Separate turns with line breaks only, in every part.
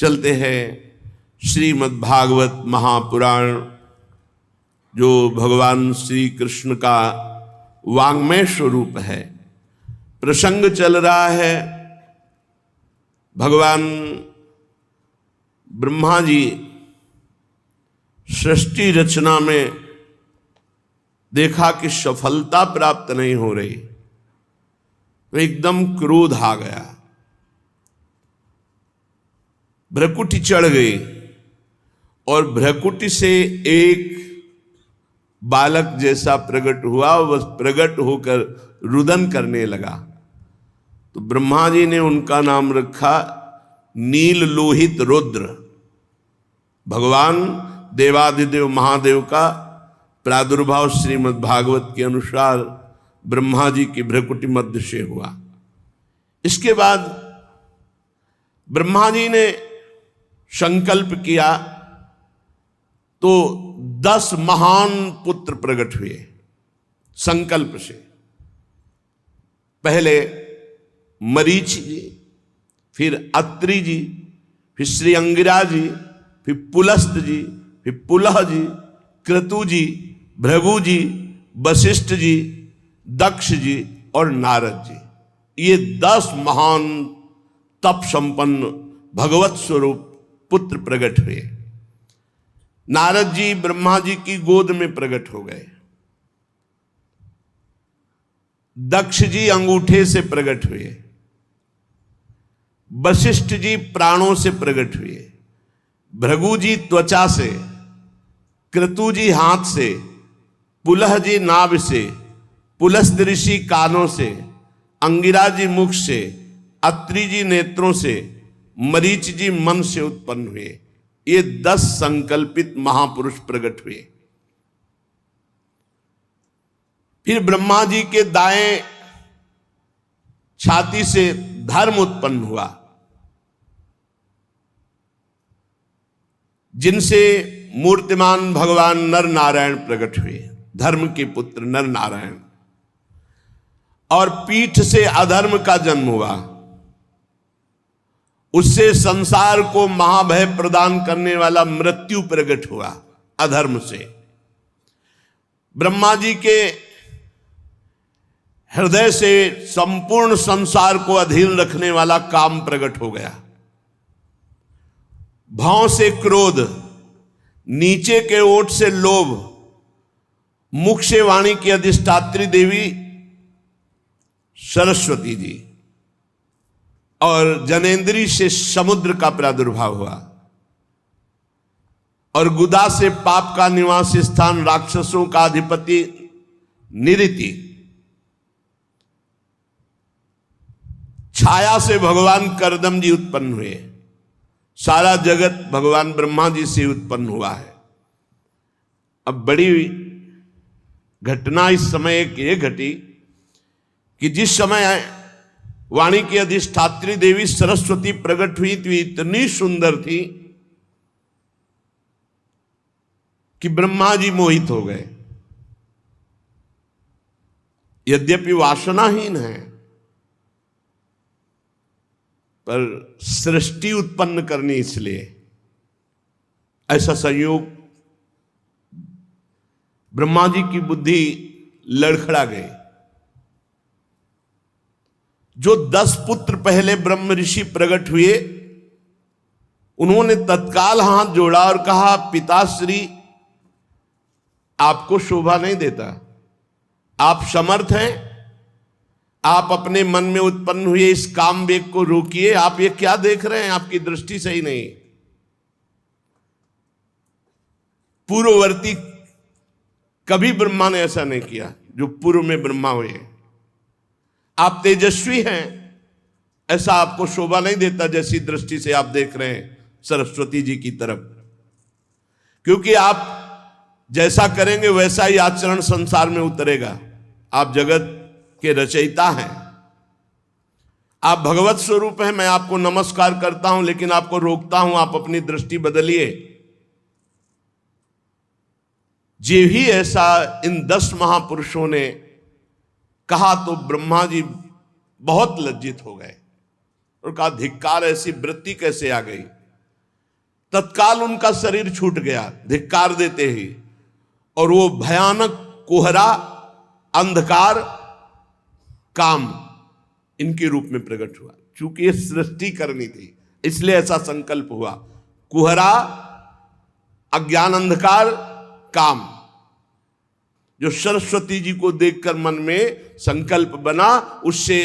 चलते हैं श्रीमद् भागवत महापुराण, जो भगवान श्री कृष्ण का वाङ्मय स्वरूप है। प्रसंग चल रहा है, भगवान ब्रह्मा जी सृष्टि रचना में देखा कि सफलता प्राप्त नहीं हो रही, तो एकदम क्रोध आ गया, भ्रकुटी चढ़ गई और भ्रकुटी से एक बालक जैसा प्रकट हुआ। वह प्रकट होकर रुदन करने लगा, तो ब्रह्मा जी ने उनका नाम रखा नील लोहित रुद्र। भगवान देवादिदेव महादेव का प्रादुर्भाव श्रीमद् भागवत के अनुसार ब्रह्मा जी की भ्रकुटी मध्य से हुआ। इसके बाद ब्रह्मा जी ने संकल्प किया तो 10 महान पुत्र प्रकट हुए संकल्प से। पहले मरीच जी, फिर अत्रि जी, फिर श्री अंगिरा जी, फिर पुलस्त जी, फिर पुलह जी, क्रतु जी, भृगु जी, वशिष्ठ जी, दक्ष जी और नारद जी। ये 10 महान तप संपन्न भगवत स्वरूप पुत्र प्रकट हुए। नारद जी ब्रह्मा जी की गोद में प्रकट हो गए, दक्ष जी अंगूठे से प्रकट हुए, वशिष्ठ जी प्राणों से प्रकट हुए, भृगु जी त्वचा से, क्रतु जी हाथ से, पुलह जी नाभ से, पुलस्त ऋषि कानों से, अंगिरा जी मुख से, अत्रि जी नेत्रों से, मरीच जी मन से उत्पन्न हुए। ये 10 संकल्पित महापुरुष प्रकट हुए। फिर ब्रह्मा जी के दाएं छाती से धर्म उत्पन्न हुआ, जिनसे मूर्तिमान भगवान नर नारायण प्रकट हुए, धर्म के पुत्र नर नारायण। और पीठ से अधर्म का जन्म हुआ, उससे संसार को महाभय प्रदान करने वाला मृत्यु प्रकट हुआ अधर्म से। ब्रह्मा जी के हृदय से संपूर्ण संसार को अधीन रखने वाला काम प्रकट हो गया। भाव से क्रोध, नीचे के ओठ से लोभ, मुख से वाणी की अधिष्ठात्री देवी सरस्वती जी, और जनेन्द्री से समुद्र का प्रादुर्भाव हुआ, और गुदा से पाप का निवास स्थान राक्षसों का अधिपति निरिति, छाया से भगवान करदम जी उत्पन्न हुए। सारा जगत भगवान ब्रह्मा जी से उत्पन्न हुआ है। अब बड़ी घटना इस समय एक ये घटी कि जिस समय वाणी की अधिष्ठात्री देवी सरस्वती प्रकट हुई थी, इतनी सुंदर थी कि ब्रह्मा जी मोहित हो गए। यद्यपि वासनाहीन है, पर सृष्टि उत्पन्न करनी, इसलिए ऐसा संयोग ब्रह्मा जी की बुद्धि लड़खड़ा गई। जो 10 पुत्र पहले ब्रह्म ऋषि प्रकट हुए, उन्होंने तत्काल हाथ जोड़ा और कहा, पिताश्री आपको शोभा नहीं देता, आप समर्थ हैं, आप अपने मन में उत्पन्न हुए इस काम वेग को रोकिए। आप ये क्या देख रहे हैं, आपकी दृष्टि सही नहीं। पूर्ववर्ती कभी ब्रह्मा ने ऐसा नहीं किया जो पूर्व में ब्रह्मा हुए। आप तेजस्वी हैं, ऐसा आपको शोभा नहीं देता जैसी दृष्टि से आप देख रहे हैं सरस्वती जी की तरफ, क्योंकि आप जैसा करेंगे वैसा ही आचरण संसार में उतरेगा। आप जगत के रचयिता हैं, आप भगवत स्वरूप हैं। मैं आपको नमस्कार करता हूं, लेकिन आपको रोकता हूं, आप अपनी दृष्टि बदलिए। जे ही ऐसा इन 10 महापुरुषों ने कहा तो ब्रह्मा जी बहुत लज्जित हो गए और कहा, धिक्कार, ऐसी वृत्ति कैसे आ गई। तत्काल उनका शरीर छूट गया धिक्कार देते ही, और वो भयानक कोहरा, अंधकार, काम इनके रूप में प्रकट हुआ। चूंकि ये सृष्टि करनी थी इसलिए ऐसा संकल्प हुआ। कोहरा, अज्ञान, अंधकार, काम, जो सरस्वती जी को देखकर मन में संकल्प बना, उससे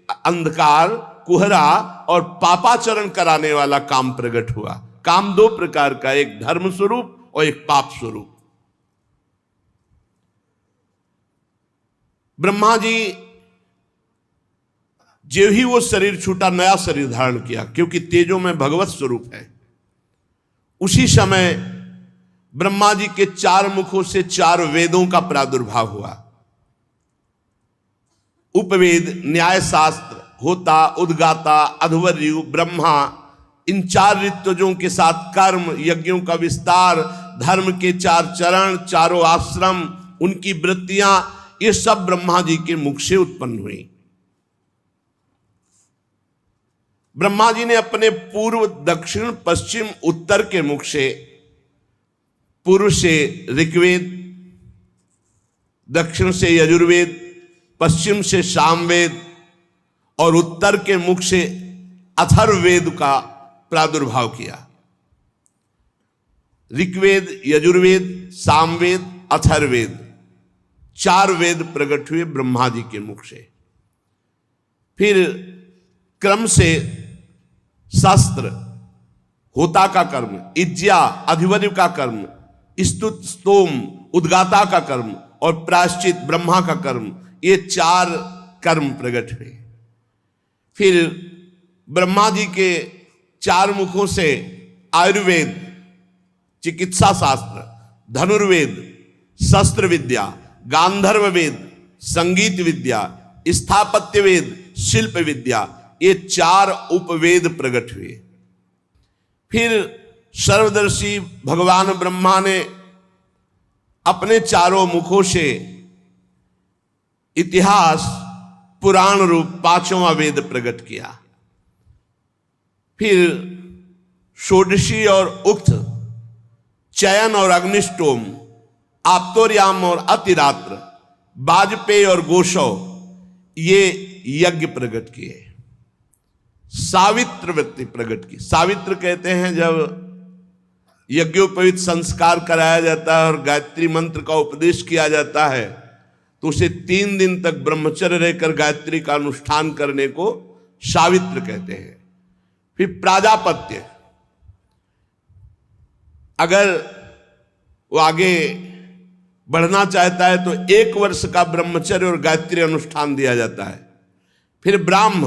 अंधकार, कोहरा और पापाचरण कराने वाला काम प्रकट हुआ। काम दो प्रकार का, एक धर्म स्वरूप और एक पाप स्वरूप। ब्रह्मा जी जो ही वो शरीर छूटा, नया शरीर धारण किया, क्योंकि तेजो में भगवत स्वरूप है। उसी समय ब्रह्मा जी के 4 मुखों से 4 वेदों का प्रादुर्भाव हुआ। उपवेद, न्याय शास्त्र, होता, उद्गाता, अध्वर्यु, ब्रह्मा, इन 4 ऋत्विजों के साथ कर्म, यज्ञों का विस्तार, धर्म के 4 चरण, चारों आश्रम, उनकी वृत्तियां, ये सब ब्रह्मा जी के मुख से उत्पन्न हुई। ब्रह्मा जी ने अपने पूर्व, दक्षिण, पश्चिम, उत्तर के मुख से, पूर्व से ऋग्वेद, दक्षिण से यजुर्वेद, पश्चिम से सामवेद और उत्तर के मुख से अथर्ववेद का प्रादुर्भाव किया। ऋग्वेद, यजुर्वेद, सामवेद, अथर्ववेद, 4 वेद प्रकट हुए ब्रह्मा जी के मुख से। फिर क्रम से शास्त्र, होता का कर्म, इज्जा, अधिवर्य का कर्म, स्तुत, स्तोम, उद्गाता का कर्म और प्रायश्चित, ब्रह्मा का कर्म, ये 4 कर्म प्रकट हुए। फिर ब्रह्मा जी के 4 मुखों से आयुर्वेद, चिकित्सा शास्त्र, धनुर्वेद, शस्त्र विद्या, गांधर्व वेद, संगीत विद्या, स्थापत्य वेद, शिल्प विद्या, ये 4 उपवेद प्रकट हुए। फिर सर्वदर्शी भगवान ब्रह्मा ने अपने 4 मुखों से इतिहास, पुराण रूप 5वां वेद प्रकट किया। फिर षोडशी और उक्त, चयन और अग्निष्टोम, आप्तोर्याम और अतिरात्र, वाजपेयी और गोशव, ये यज्ञ प्रकट किए। सावित्र वृत्ति प्रकट की। सावित्र कहते हैं जब यज्ञोपवीत संस्कार कराया जाता है और गायत्री मंत्र का उपदेश किया जाता है तो उसे 3 दिन तक ब्रह्मचर्य रहकर गायत्री का अनुष्ठान करने को सावित्र कहते हैं। फिर प्राजापत्य, अगर वो आगे बढ़ना चाहता है तो 1 वर्ष का ब्रह्मचर्य और गायत्री अनुष्ठान दिया जाता है। फिर ब्राह्म,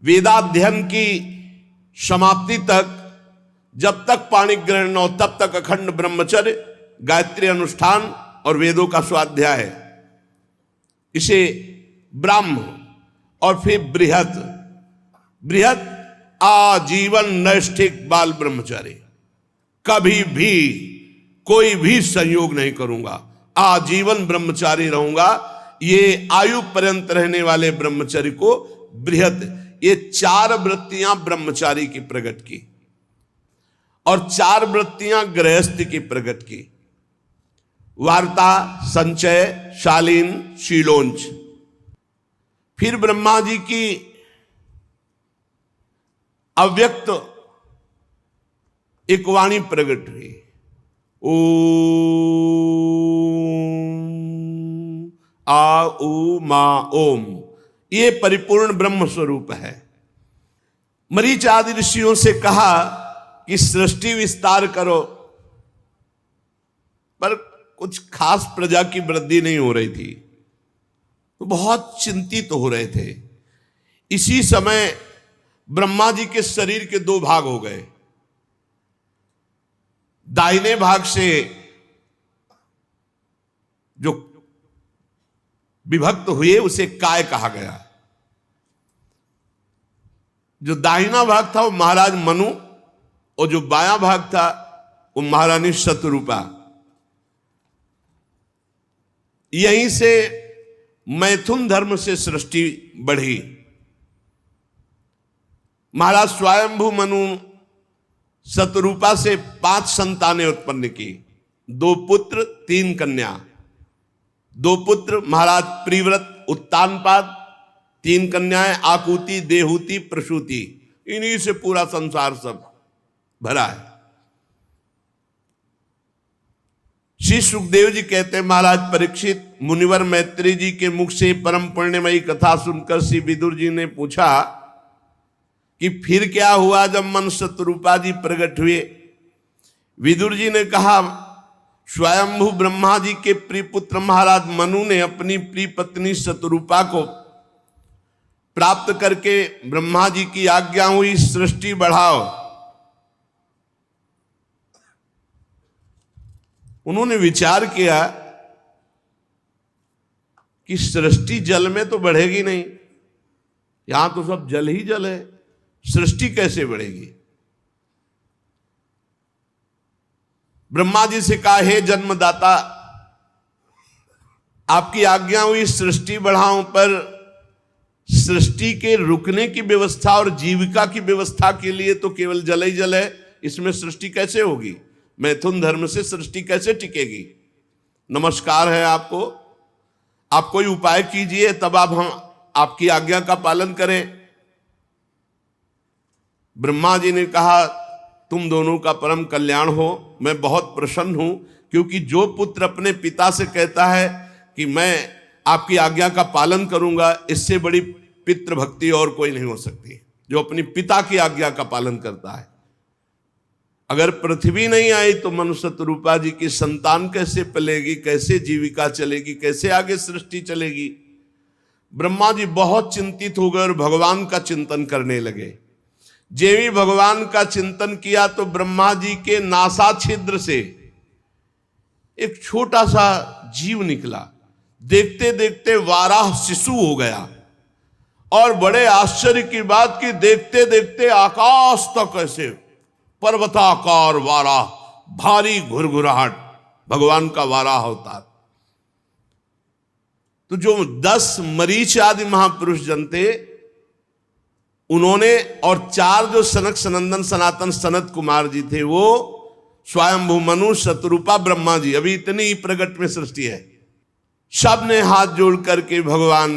वेदाध्ययन की समाप्ति तक, जब तक पाणि ग्रहण न हो तब तक अखंड ब्रह्मचर्य, गायत्री अनुष्ठान और वेदों का स्वाध्याय, इसे ब्राह्म। और फिर बृहत, बृहत आजीवन नैष्ठिक बाल ब्रह्मचारी, कभी भी कोई भी संयोग नहीं करूंगा, आजीवन ब्रह्मचारी रहूंगा, ये आयु पर्यंत रहने वाले ब्रह्मचारी को बृहत। ये 4 वृत्तियां ब्रह्मचारी की प्रकट की और 4 वृत्तियां गृहस्थ की प्रकट की। वार्ता, संचय, शालीन, शीलोंच। फिर ब्रह्मा जी की अव्यक्त एक वाणी प्रकट हुई, ओम आ उ मा ओम, ये परिपूर्ण ब्रह्म स्वरूप है। मरीच आदि ऋषियों से कहा कि सृष्टि विस्तार करो, पर कुछ खास प्रजा की वृद्धि नहीं हो रही थी, तो बहुत चिंतित हो रहे थे। इसी समय ब्रह्मा जी के शरीर के 2 भाग हो गए। दाहिने भाग से जो विभक्त हुए उसे काय कहा गया। जो दाहिना भाग था वो महाराज मनु और जो बायां भाग था वो महारानी शतरूपा। यहीं से मैथुन धर्म से सृष्टि बढ़ी। महाराज स्वयंभू मनु शतरूपा से 5 संतानें उत्पन्न की, 2 पुत्र 3 कन्या। 2 पुत्र महाराज प्रिव्रत उत्तानपाद, 3 कन्याएं आकुति, देहूति, प्रसूति। इन्हीं से पूरा संसार सब भरा है। श्री सुखदेव जी कहते हैं, महाराज परीक्षित, मुनिवर मैत्री जी के मुख से परम पुण्यमयी कथा सुनकर श्री विदुर जी ने पूछा कि फिर क्या हुआ जब मन शतरूपा जी प्रकट हुए। विदुर जी ने कहा, स्वयंभू ब्रह्मा जी के प्रिय पुत्र महाराज मनु ने अपनी प्रिय पत्नी शतरूपा को प्राप्त करके ब्रह्मा जी की आज्ञा हुई, सृष्टि बढ़ाओ। उन्होंने विचार किया कि सृष्टि जल में तो बढ़ेगी नहीं, यहां तो सब जल ही जल है, सृष्टि कैसे बढ़ेगी। ब्रह्मा जी से कहा, हे जन्मदाता, आपकी आज्ञा हुई सृष्टि बढ़ाऊं, पर सृष्टि के रुकने की व्यवस्था और जीविका की व्यवस्था के लिए तो केवल जल ही जल है, इसमें सृष्टि कैसे होगी। मैथुन धर्म से सृष्टि कैसे टिकेगी। नमस्कार है आपको, आप कोई उपाय कीजिए, तब आप हम आपकी आज्ञा का पालन करें। ब्रह्मा जी ने कहा, तुम दोनों का परम कल्याण हो, मैं बहुत प्रसन्न हूं, क्योंकि जो पुत्र अपने पिता से कहता है कि मैं आपकी आज्ञा का पालन करूंगा, इससे बड़ी पितृ भक्ति और कोई नहीं हो सकती, जो अपनी पिता की आज्ञा का पालन करता है। अगर पृथ्वी नहीं आई तो मनुष्य शतरूपा जी की संतान कैसे पलेगी, कैसे जीविका चलेगी, कैसे आगे सृष्टि चलेगी। ब्रह्मा जी बहुत चिंतित हो गए और भगवान का चिंतन करने लगे। जेवी भगवान का चिंतन किया तो ब्रह्मा जी के नासा छिद्र से एक छोटा सा जीव निकला। देखते देखते वाराह शिशु हो गया, और बड़े आश्चर्य की बात कि देखते देखते आकाश तक ऐसे पर्वताकार वाराह, भारी घुरघुराहट, भगवान का वाराह अवतार। तो जो 10 मरीच आदि महापुरुष जन थे, उन्होंने, और 4 जो सनक सनंदन सनातन सनत कुमार जी थे, वो स्वयंभू मनु शतरूपा ब्रह्मा जी, अभी इतनी ही प्रगट में सृष्टि है, सब ने हाथ जोड़ करके भगवान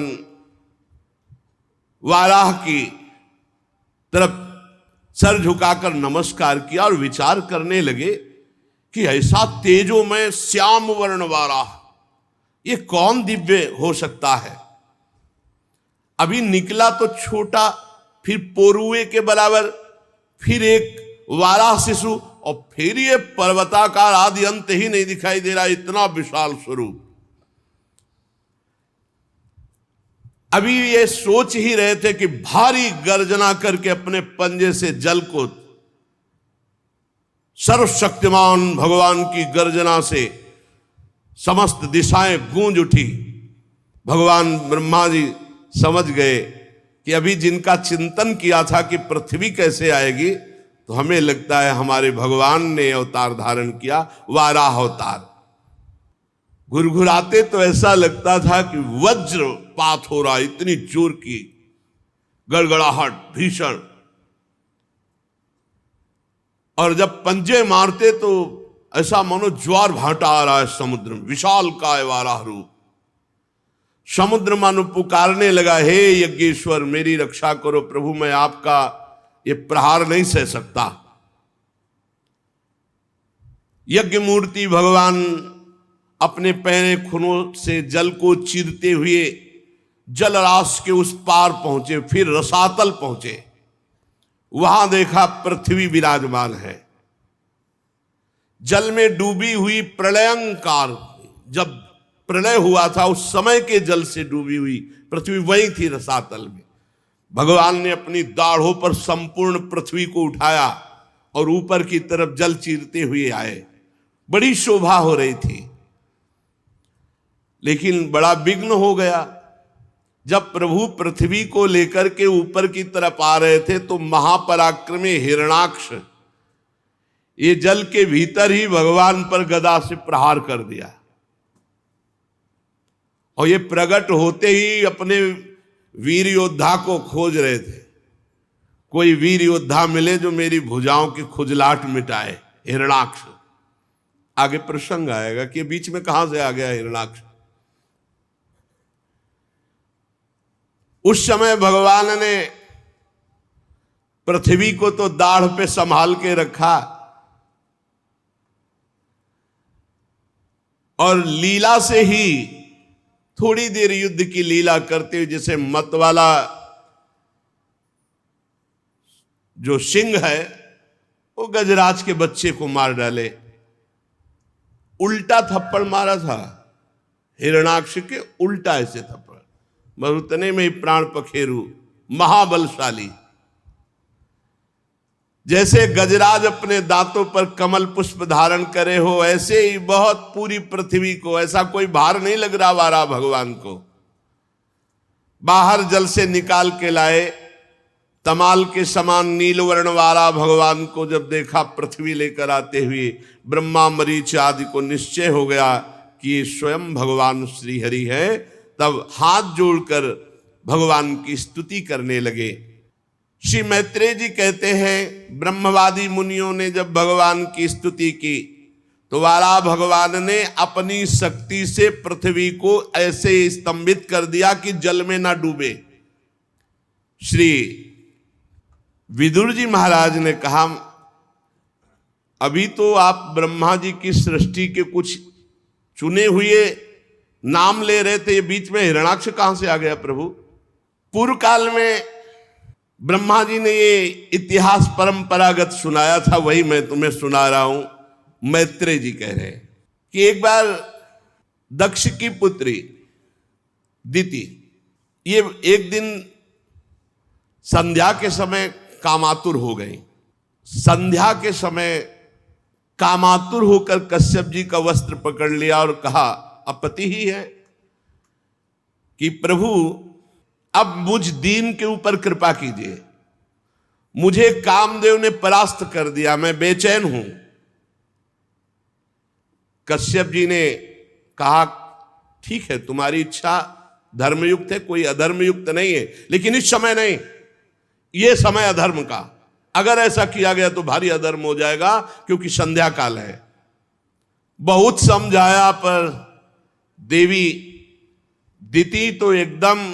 वाराह की तरफ सर झुकाकर नमस्कार किया और विचार करने लगे कि ऐसा तेजोमय श्याम वर्ण वाराह, ये कौन दिव्य हो सकता है। अभी निकला तो छोटा, फिर पोरुए के बराबर, फिर एक वाराह शिशु, और फिर ये पर्वताकार, आदि अंत ही नहीं दिखाई दे रहा, इतना विशाल स्वरूप। अभी ये सोच ही रहे थे कि भारी गर्जना करके अपने पंजे से जल को, सर्वशक्तिमान भगवान की गर्जना से समस्त दिशाएं गूंज उठी। भगवान ब्रह्मा जी समझ गए कि अभी जिनका चिंतन किया था कि पृथ्वी कैसे आएगी, तो हमें लगता है हमारे भगवान ने अवतार धारण किया, वाराह अवतार। घुरघुराते तो ऐसा लगता था कि वज्रपात हो रहा, इतनी जोर की गड़गड़ाहट भीषण, और जब पंजे मारते तो ऐसा मानो ज्वार भाटा आ रहा है समुद्र में, विशाल काय वाराह रूप। समुद्र मानो पुकारने लगा, हे यज्ञेश्वर मेरी रक्षा करो प्रभु, मैं आपका ये प्रहार नहीं सह सकता। यज्ञ मूर्ति भगवान अपने पैरे खुनों से जल को चीरते हुए जलराश के उस पार पहुंचे, फिर रसातल पहुंचे। वहां देखा पृथ्वी विराजमान है, जल में डूबी हुई प्रलयंकार, जब प्रलय हुआ था उस समय के जल से डूबी हुई पृथ्वी वही थी रसातल में। भगवान ने अपनी दाढ़ों पर संपूर्ण पृथ्वी को उठाया और ऊपर की तरफ जल चीरते हुए आए। बड़ी शोभा हो रही थी, लेकिन बड़ा विघ्न हो गया। जब प्रभु पृथ्वी को लेकर के ऊपर की तरफ आ रहे थे तो महापराक्रमी हिरणाक्ष ये जल के भीतर ही भगवान पर गदा से प्रहार कर दिया, और ये प्रकट होते ही अपने वीर योद्धा को खोज रहे थे। कोई वीर योद्धा मिले जो मेरी भुजाओं की खुजलाहट मिटाए। हिरणाक्ष, आगे प्रसंग आएगा कि बीच में कहां से आ गया हिरणाक्ष। उस समय भगवान ने पृथ्वी को तो दाढ़ पे संभाल के रखा और लीला से ही थोड़ी देर युद्ध की लीला करते हुए, जैसे मतवाला जो सिंह है वो गजराज के बच्चे को मार डाले, उल्टा थप्पड़ मारा था हिरणाक्ष के, उल्टा ऐसे थप्पड़, मगर उतने में ही प्राण पखेरु महाबलशाली। जैसे गजराज अपने दांतों पर कमल पुष्प धारण करे हो, ऐसे ही बहुत पूरी पृथ्वी को, ऐसा कोई भार नहीं लग रहा भगवान को, बाहर जल से निकाल के लाए। तमाल के समान नीलवर्ण वाला भगवान को जब देखा पृथ्वी लेकर आते हुए, ब्रह्मा मरीच आदि को निश्चय हो गया कि ये स्वयं भगवान श्री हरि है। तब हाथ जोड़कर भगवान की स्तुति करने लगे। श्री मैत्रेय जी कहते हैं, ब्रह्मवादी मुनियों ने जब भगवान की स्तुति की तो वाला भगवान ने अपनी शक्ति से पृथ्वी को ऐसे स्तंभित कर दिया कि जल में ना डूबे। श्री विदुर जी महाराज ने कहा, अभी तो आप ब्रह्मा जी की सृष्टि के कुछ चुने हुए नाम ले रहे थे, बीच में हिरणाक्ष कहां से आ गया प्रभु? पूर्व काल में ब्रह्मा जी ने ये इतिहास परंपरागत सुनाया था, वही मैं तुम्हें सुना रहा हूं। मैत्रेय जी कह रहे हैं कि एक बार दक्ष की पुत्री दिति, ये एक दिन संध्या के समय कामातुर हो गई। संध्या के समय कामातुर होकर कश्यप जी का वस्त्र पकड़ लिया और कहा, अब पति ही है कि प्रभु अब मुझ दीन के ऊपर कृपा कीजिए, मुझे कामदेव ने परास्त कर दिया, मैं बेचैन हूं। कश्यप जी ने कहा, ठीक है तुम्हारी इच्छा धर्मयुक्त है, कोई अधर्मयुक्त नहीं है, लेकिन इस समय नहीं, ये समय अधर्म का, अगर ऐसा किया गया तो भारी अधर्म हो जाएगा, क्योंकि संध्या काल है। बहुत समझाया पर देवी दिति तो एकदम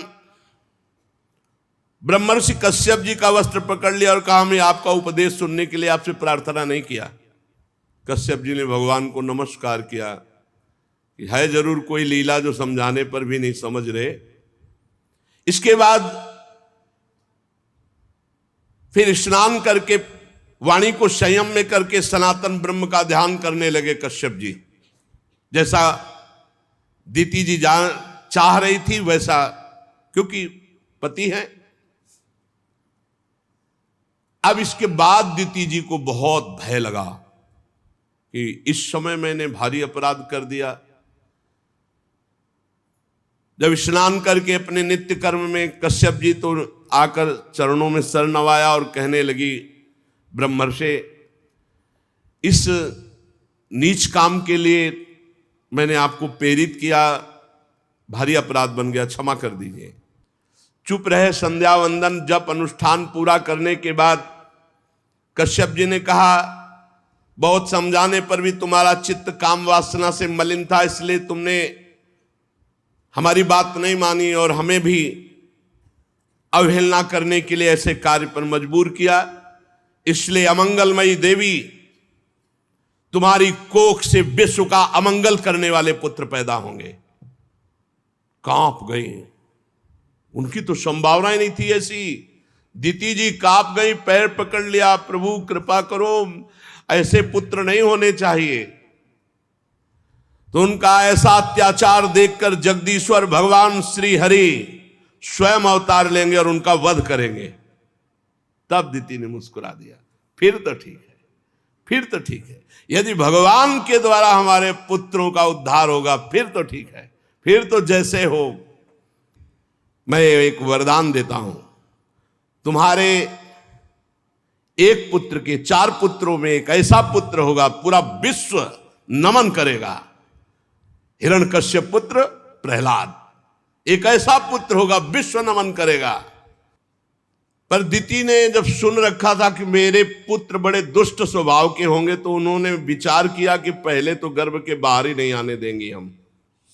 ब्रह्मर्षि कश्यप जी का वस्त्र पकड़ लिया और कहा, मैं आपका उपदेश सुनने के लिए आपसे प्रार्थना नहीं किया। कश्यप जी ने भगवान को नमस्कार किया कि है जरूर कोई लीला जो समझाने पर भी नहीं समझ रहे। इसके बाद फिर स्नान करके वाणी को संयम में करके सनातन ब्रह्म का ध्यान करने लगे कश्यप जी। जैसा दिति जी चाह रही थी वैसा, क्योंकि पति है। अब इसके बाद दिति जी को बहुत भय लगा कि इस समय मैंने भारी अपराध कर दिया। जब स्नान करके अपने नित्य कर्म में कश्यप जी तो आकर चरणों में सर नवाया और कहने लगी, ब्रह्मर्षि, इस नीच काम के लिए मैंने आपको प्रेरित किया, भारी अपराध बन गया, क्षमा कर दीजिए। चुप रहे। संध्या वंदन जप अनुष्ठान पूरा करने के बाद कश्यप जी ने कहा, बहुत समझाने पर भी तुम्हारा चित्त काम वासना से मलिन था, इसलिए तुमने हमारी बात नहीं मानी और हमें भी अवहेलना करने के लिए ऐसे कार्य पर मजबूर किया। इसलिए अमंगलमयी देवी, तुम्हारी कोख से विश्व का अमंगल करने वाले पुत्र पैदा होंगे। कांप गई, उनकी तो संभावना ही नहीं थी ऐसी। दिति जी कांप गई, पैर पकड़ लिया, प्रभु कृपा करो, ऐसे पुत्र नहीं होने चाहिए। तो उनका ऐसा अत्याचार देखकर जगदीश्वर भगवान श्री हरि स्वयं अवतार लेंगे और उनका वध करेंगे। तब दिति ने मुस्कुरा दिया, फिर तो ठीक है, फिर तो ठीक है। यदि भगवान के द्वारा हमारे पुत्रों का उद्धार होगा फिर तो ठीक है, फिर तो जैसे हो। मैं एक वरदान देता हूं, तुम्हारे एक पुत्र के 4 पुत्रों में एक ऐसा पुत्र होगा पूरा विश्व नमन करेगा। हिरण्यकश्यप पुत्र प्रहलाद, एक ऐसा पुत्र होगा विश्व नमन करेगा। पर दिति ने जब सुन रखा था कि मेरे पुत्र बड़े दुष्ट स्वभाव के होंगे, तो उन्होंने विचार किया कि पहले तो गर्भ के बाहर ही नहीं आने देंगे हम।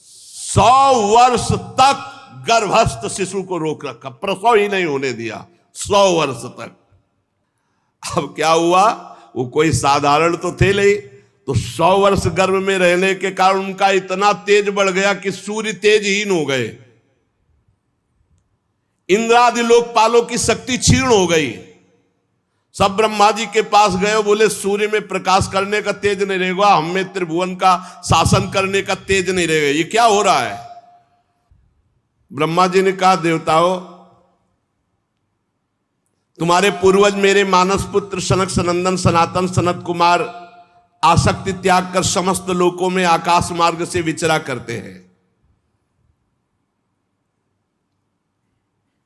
100 वर्ष तक गर्भस्थ शिशु को रोक रखा, प्रसव ही नहीं होने दिया 100 वर्ष तक। अब क्या हुआ, वो कोई साधारण तो थे नहीं, तो 100 वर्ष गर्भ में रहने के कारण उनका इतना तेज बढ़ गया कि सूर्य तेजहीन हो गए, इंद्रादि लोकपालों की शक्ति क्षीण हो गई। सब ब्रह्मा जी के पास गए, बोले सूर्य में प्रकाश करने का तेज नहीं रहेगा, हम में त्रिभुवन का शासन करने का तेज नहीं रहेगा, ये क्या हो रहा है। ब्रह्मा जी ने कहा, देवताओं, तुम्हारे पूर्वज मेरे मानस पुत्र सनक सनंदन सनातन सनत कुमार आसक्ति त्याग कर समस्त लोकों में आकाश मार्ग से विचरा करते हैं।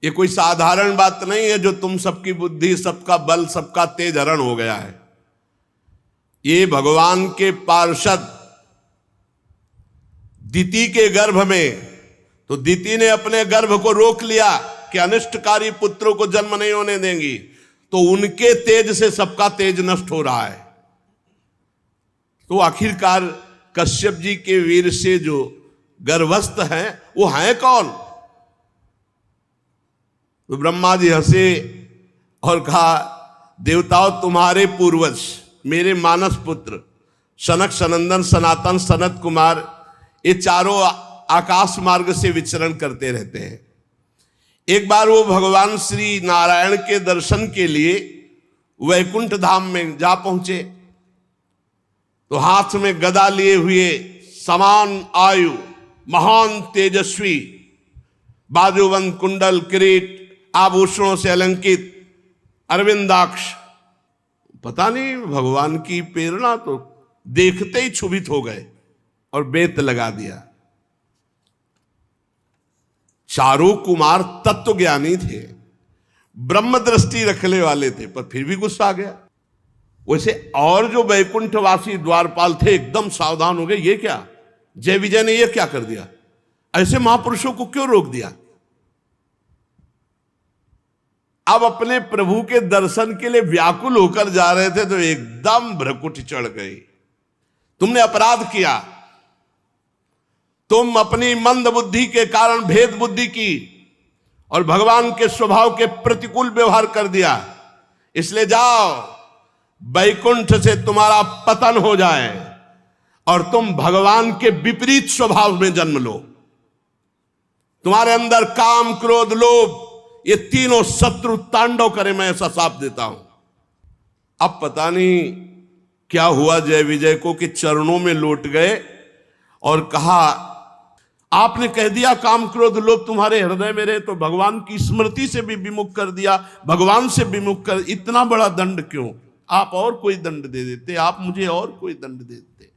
ये कोई साधारण बात नहीं है जो तुम सबकी बुद्धि, सबका बल, सबका तेज हरण हो गया है। ये भगवान के पार्षद दिति के गर्भ में, तो दिति ने अपने गर्भ को रोक लिया कि अनिष्टकारी पुत्रों को जन्म नहीं होने देंगी, तो उनके तेज से सबका तेज नष्ट हो रहा है। तो आखिरकार कश्यप जी के वीर से जो गर्भस्थ हैं वो हैं कौन। तो ब्रह्मा जी हंसे और कहा, देवताओं, तुम्हारे पूर्वज मेरे मानस पुत्र सनक सनंदन सनातन सनत कुमार, ये चारों आकाश मार्ग से विचरण करते रहते हैं। एक बार वो भगवान श्री नारायण के दर्शन के लिए वैकुंठ धाम में जा पहुंचे, तो हाथ में गदा लिए हुए समान आयु महान तेजस्वी बाजूबंद कुंडल किरीट आभूषणों से अलंकित अरविंदाक्ष, पता नहीं भगवान की प्रेरणा, तो देखते ही क्षुभित हो गए और बेत लगा दिया। चारों कुमार तत्वज्ञानी थे, ब्रह्म दृष्टि रखने वाले थे, पर फिर भी गुस्सा आ गया। वैसे और जो वैकुंठवासी द्वारपाल थे एकदम सावधान हो गए, ये क्या, जय विजय ने ये क्या कर दिया, ऐसे महापुरुषों को क्यों रोक दिया। अब अपने प्रभु के दर्शन के लिए व्याकुल होकर जा रहे थे, तो एकदम भ्रकुटी चढ़ गई। तुमने अपराध किया, तुम अपनी मंद बुद्धि के कारण भेद बुद्धि की और भगवान के स्वभाव के प्रतिकूल व्यवहार कर दिया, इसलिए जाओ वैकुंठ से तुम्हारा पतन हो जाए और तुम भगवान के विपरीत स्वभाव में जन्म लो। तुम्हारे अंदर काम क्रोध लोभ ये तीनों शत्रु तांडव करे, मैं ऐसा साफ देता हूं। अब पता नहीं क्या हुआ जय विजय को कि चरणों में लौट गए और कहा, आपने कह दिया काम क्रोध लोभ तुम्हारे हृदय में रहे, तो भगवान की स्मृति से भी विमुख कर दिया, भगवान से विमुख कर, इतना बड़ा दंड क्यों, आप और कोई दंड दे देते, आप मुझे और कोई दंड दे देते।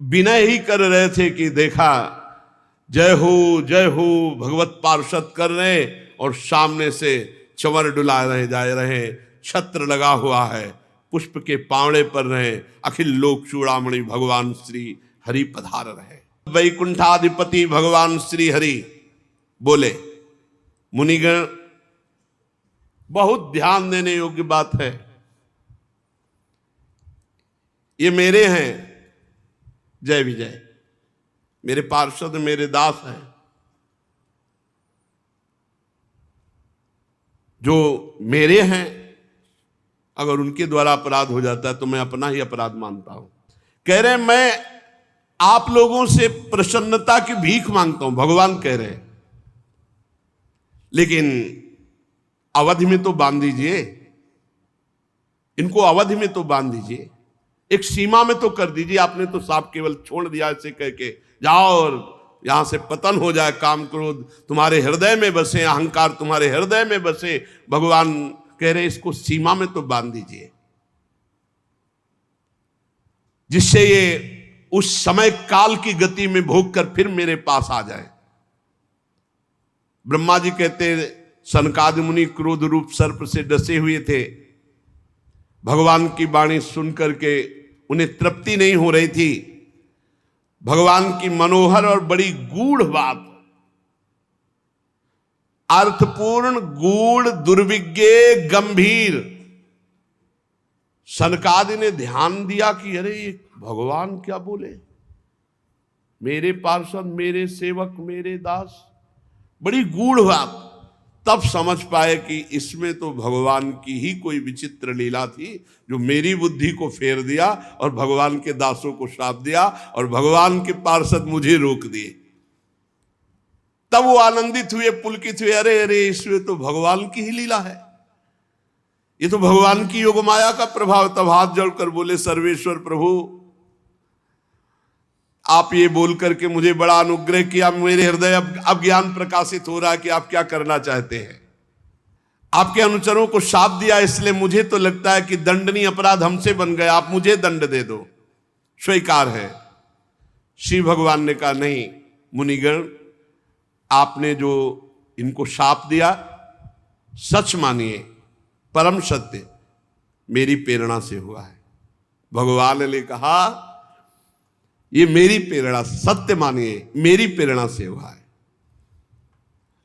विनय ही कर रहे थे कि देखा जय हो भगवत पार्षद कर रहे, और सामने से चंवर डुला रहे जा रहे, छत्र लगा हुआ है, पुष्प के पावड़े पर रहे, अखिल लोक चूड़ामणि भगवान श्री हरि पधार रहे। वैकुंठाधिपति भगवान श्री हरि बोले, मुनिगण बहुत ध्यान देने योग्य बात है, ये मेरे हैं जय विजय, मेरे पार्षद मेरे दास हैं, जो मेरे हैं, अगर उनके द्वारा अपराध हो जाता है तो मैं अपना ही अपराध मानता हूं। कह रहे मैं आप लोगों से प्रसन्नता की भीख मांगता हूं, भगवान कह रहे हैं, लेकिन अवधि में तो बांध दीजिए, इनको अवधि में तो बांध दीजिए, एक सीमा में तो कर दीजिए। आपने तो साफ केवल छोड़ दिया ऐसे कह के जाओ और यहां से पतन हो जाए, काम क्रोध तुम्हारे हृदय में बसे, अहंकार तुम्हारे हृदय में बसे। भगवान कह रहे इसको सीमा में तो बांध दीजिए, जिससे ये उस समय काल की गति में भोग कर फिर मेरे पास आ जाए। ब्रह्मा जी कहते सनकादि मुनि क्रोध रूप सर्प से डसे हुए थे, भगवान की वाणी सुन करके उन्हें तृप्ति नहीं हो रही थी। भगवान की मनोहर और बड़ी गूढ़ बात अर्थपूर्ण गूढ़ दुर्विज्ञ गंभीर। सनकादि ने ध्यान दिया कि अरे ये भगवान क्या बोले, मेरे पार्षद, मेरे सेवक, मेरे दास, बड़ी गूढ़ बात। तब समझ पाए कि इसमें तो भगवान की ही कोई विचित्र लीला थी, जो मेरी बुद्धि को फेर दिया और भगवान के दासों को श्राप दिया और भगवान के पार्षद मुझे रोक दिए। तब वो आनंदित हुए, पुलकित हुए, अरे अरे इसमें तो भगवान की ही लीला है, ये तो भगवान की योग माया का प्रभाव। तब हाथ जोड़कर बोले, सर्वेश्वर प्रभु, आप ये बोल करके मुझे बड़ा अनुग्रह किया, मेरे हृदय अब ज्ञान प्रकाशित हो रहा है कि आप क्या करना चाहते हैं। आपके अनुचरों को शाप दिया, इसलिए मुझे तो लगता है कि दंडनीय अपराध हमसे बन गया, आप मुझे दंड दे दो, स्वीकार है। शिव भगवान ने कहा, नहीं मुनिगण, आपने जो इनको शाप दिया सच मानिए, परम सत्य मेरी प्रेरणा से हुआ है। भगवान ने कहा, ये मेरी प्रेरणा, सत्य मानिए मेरी प्रेरणा से हुआ है।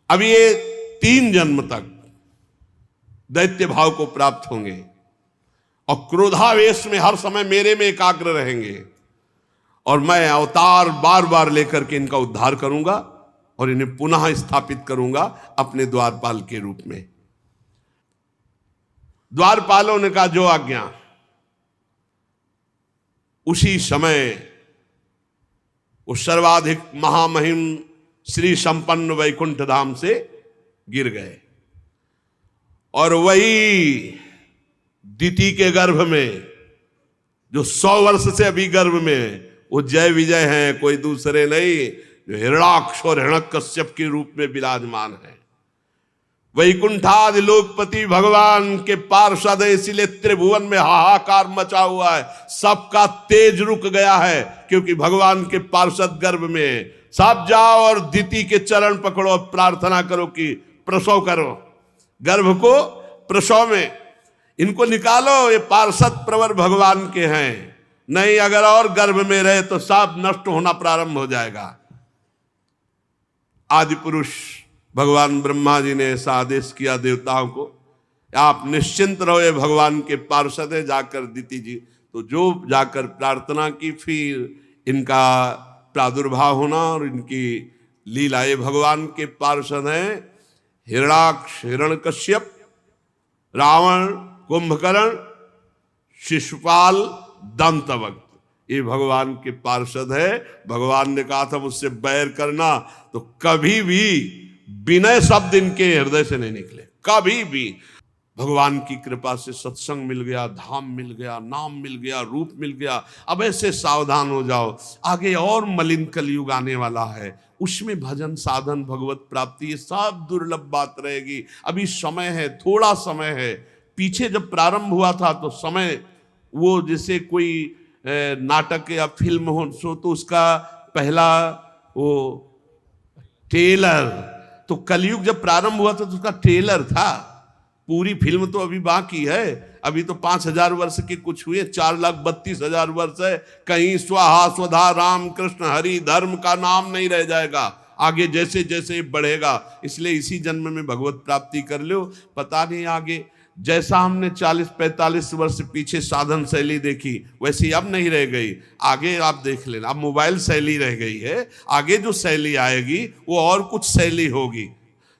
अब ये 3 जन्म तक दैत्य भाव को प्राप्त होंगे और क्रोधावेश में हर समय मेरे में एकाग्र रहेंगे, और मैं अवतार बार बार लेकर के इनका उद्धार करूंगा और इन्हें पुनः स्थापित करूंगा अपने द्वारपाल के रूप में। द्वारपालों ने कहा, जो आज्ञा। उसी समय वो सर्वाधिक महामहिम श्री संपन्न वैकुंठ धाम से गिर गए, और वही दिति के गर्भ में, जो 100 वर्ष से अभी गर्भ में, वो जय विजय हैं, कोई दूसरे नहीं, जो हिरणाक्ष और हिरण्यकश्यप के रूप में विराजमान है। वैकुंठादि लोकपति भगवान के पार्षद है, इसीलिए त्रिभुवन में हाहाकार मचा हुआ है, सबका तेज रुक गया है, क्योंकि भगवान के पार्षद गर्भ में। सब जाओ और दिति के चरण पकड़ो, प्रार्थना करो कि प्रसव करो, गर्भ को प्रसव में इनको निकालो, ये पार्षद प्रवर भगवान के हैं। नहीं, अगर और गर्भ में रहे तो सब नष्ट होना प्रारंभ हो जाएगा। आदि पुरुष भगवान ब्रह्मा जी ने ऐसा आदेश किया देवताओं को, आप निश्चिंत रहो, ये भगवान के पार्षद है। जाकर दिति जी तो जो जाकर प्रार्थना की, फिर इनका प्रादुर्भाव होना और इनकी लीला। ये भगवान के पार्षद हैं हिरणाक्ष, हिरण्यकश्यप, रावण, कुंभकर्ण, शिशुपाल, दंतवक्त्र, ये भगवान के पार्षद है। भगवान ने कहा था मुझसे बैर करना, तो कभी भी विनय शब्द इनके हृदय से नहीं निकले, कभी भी। भगवान की कृपा से सत्संग मिल गया, धाम मिल गया, नाम मिल गया, रूप मिल गया। अब ऐसे सावधान हो जाओ, आगे और मलिन कलयुग आने वाला है, उसमें भजन साधन, भगवत प्राप्ति, ये सब दुर्लभ बात रहेगी। अभी समय है, थोड़ा समय है। पीछे जब प्रारंभ हुआ था तो समय, वो जैसे कोई नाटक या फिल्म हो तो उसका पहला वो ट्रेलर, तो कलयुग जब प्रारंभ हुआ था तो उसका ट्रेलर था, पूरी फिल्म तो अभी बाकी है। अभी तो 5000 वर्ष के कुछ हुए, 4,32,000 वर्ष है। कहीं स्वाहा स्वधा राम कृष्ण हरि धर्म का नाम नहीं रह जाएगा, आगे जैसे जैसे बढ़ेगा। इसलिए इसी जन्म में भगवत प्राप्ति कर लो, पता नहीं आगे। जैसा हमने 40-45 वर्ष पीछे साधन शैली देखी, वैसी अब नहीं रह गई। आगे आप देख लेना, अब मोबाइल शैली रह गई है, आगे जो शैली आएगी वो और कुछ शैली होगी।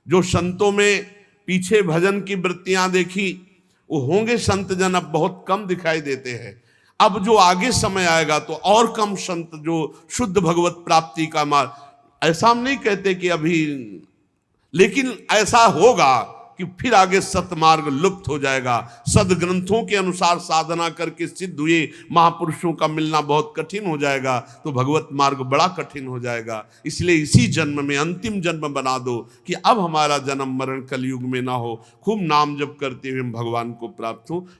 जो संतों में पीछे भजन की वृत्तियां देखी, वो होंगे संत जन, अब बहुत कम दिखाई देते हैं। अब जो आगे समय आएगा तो और कम संत जो शुद्ध भगवत प्राप्ति का मार्ग, ऐसा हम नहीं कहते कि अभी, लेकिन ऐसा होगा कि फिर आगे सतमार्ग लुप्त हो जाएगा। सदग्रंथों के अनुसार साधना करके सिद्ध हुए महापुरुषों का मिलना बहुत कठिन हो जाएगा, तो भगवत मार्ग बड़ा कठिन हो जाएगा। इसलिए इसी जन्म में अंतिम जन्म बना दो कि अब हमारा जन्म मरण कलयुग में ना हो, खूब नाम जप करते हुए हम भगवान को प्राप्त हो।